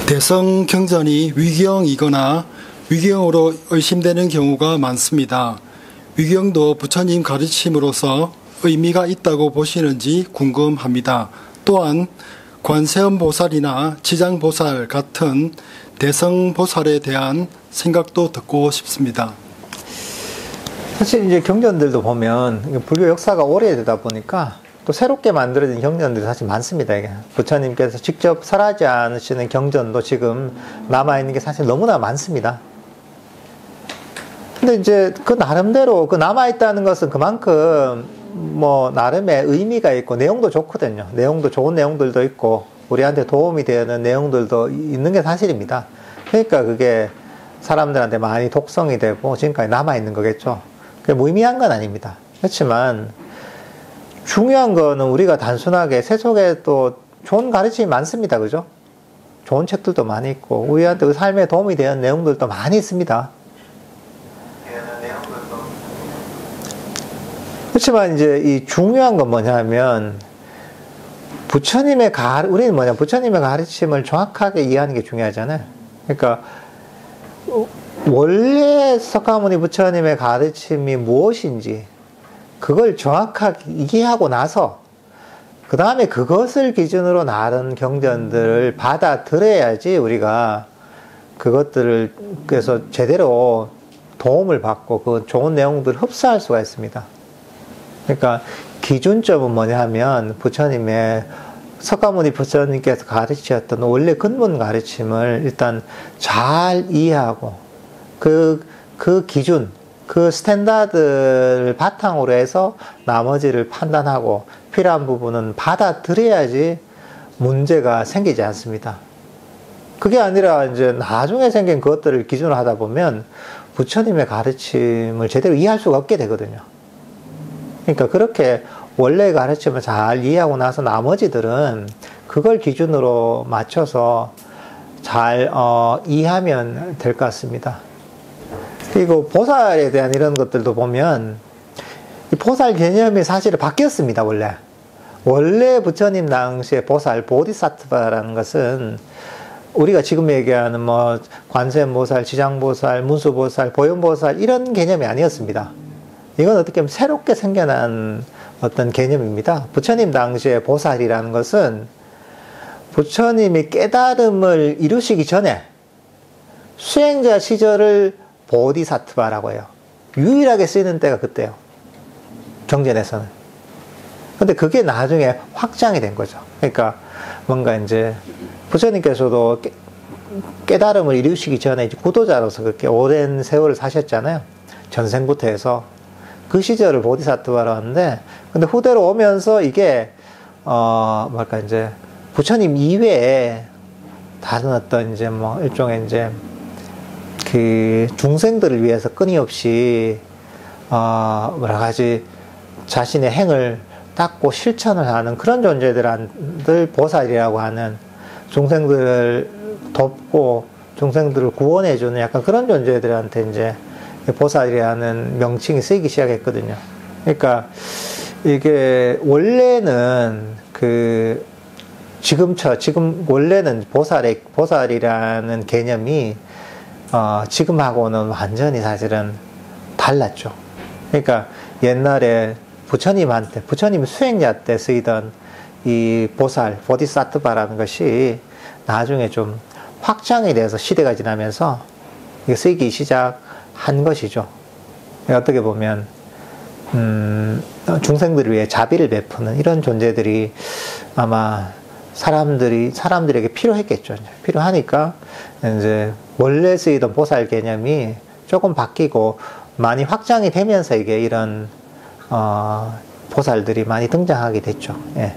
대성 경전이 위경이거나 위경으로 의심되는 경우가 많습니다. 위경도 부처님 가르침으로서 의미가 있다고 보시는지 궁금합니다. 또한 관세음보살이나 지장보살 같은 대성보살에 대한 생각도 듣고 싶습니다. 사실 이제 경전들도 보면 불교 역사가 오래되다 보니까 또 새롭게 만들어진 경전들이 사실 많습니다. 이게 부처님께서 직접 설하지 않으시는 경전도 지금 남아있는 게 사실 너무나 많습니다. 근데 이제 그 나름대로 그 남아있다는 것은 그만큼 뭐 나름의 의미가 있고 내용도 좋거든요. 내용도 좋은 내용들도 있고 우리한테 도움이 되는 내용들도 있는 게 사실입니다. 그러니까 그게 사람들한테 많이 독성이 되고 지금까지 남아있는 거겠죠. 그게 무의미한 건 아닙니다. 그렇지만 중요한 거는 우리가 단순하게 세속에 또 좋은 가르침이 많습니다. 그죠? 좋은 책들도 많이 있고 우리한테 삶에 도움이 되는 내용들도 많이 있습니다. 그렇지만 이제 이 중요한 건 뭐냐면 우리는 뭐냐 부처님의 가르침을 정확하게 이해하는 게 중요하잖아요. 그러니까 원래 석가모니 부처님의 가르침이 무엇인지 그걸 정확하게 이해하고 나서 그 다음에 그것을 기준으로 나른 경전들을 받아들여야지 우리가 그것들을 그래서 제대로 도움을 받고 그 좋은 내용들을 흡수할 수가 있습니다. 그러니까 기준점은 뭐냐 하면 석가모니 부처님께서 가르치셨던 원래 근본 가르침을 일단 잘 이해하고 그 기준 그 스탠다드를 바탕으로 해서 나머지를 판단하고 필요한 부분은 받아들여야지 문제가 생기지 않습니다. 그게 아니라 이제 나중에 생긴 것들을 기준으로 하다 보면 부처님의 가르침을 제대로 이해할 수가 없게 되거든요. 그러니까 그렇게 원래 가르침을 잘 이해하고 나서 나머지들은 그걸 기준으로 맞춰서 잘 이해하면 될 것 같습니다. 그리고 보살에 대한 이런 것들도 보면 이 보살 개념이 사실 바뀌었습니다. 원래 부처님 당시에 보살, 보디사트바라는 것은 우리가 지금 얘기하는 뭐 관세음보살, 지장보살, 문수보살, 보현보살 이런 개념이 아니었습니다. 이건 어떻게 보면 새롭게 생겨난 어떤 개념입니다. 부처님 당시에 보살이라는 것은 부처님이 깨달음을 이루시기 전에 수행자 시절을 보디사트바라고 해요. 유일하게 쓰이는 때가 그때요. 경전에서는. 근데 그게 나중에 확장이 된 거죠. 그러니까 뭔가 이제 부처님께서도 깨달음을 이루시기 전에 이제 구도자로서 그렇게 오랜 세월을 사셨잖아요. 전생부터 해서. 그 시절을 보디사트바라고 하는데, 근데 후대로 오면서 이게, 이제, 부처님 이외에 다른 어떤 이제 뭐 일종의 이제 그 중생들을 위해서 끊임없이, 자신의 행을 닦고 실천을 하는 그런 존재들을 보살이라고 하는 중생들을 돕고 중생들을 구원해주는 약간 그런 존재들한테 이제 보살이라는 명칭이 쓰이기 시작했거든요. 그러니까 이게 원래는 지금 원래는 보살이라는 개념이 지금하고는 완전히 사실은 달랐죠. 그러니까 옛날에 부처님 수행자 때 쓰이던 이 보살, 보디사트바라는 것이 나중에 좀 확장이 돼서 시대가 지나면서 쓰이기 시작한 것이죠. 어떻게 보면 중생들을 위해 자비를 베푸는 이런 존재들이 아마 사람들에게 필요했겠죠. 필요하니까 이제 원래 쓰이던 보살 개념이 조금 바뀌고 많이 확장이 되면서 이게 이런 보살들이 많이 등장하게 됐죠. 예.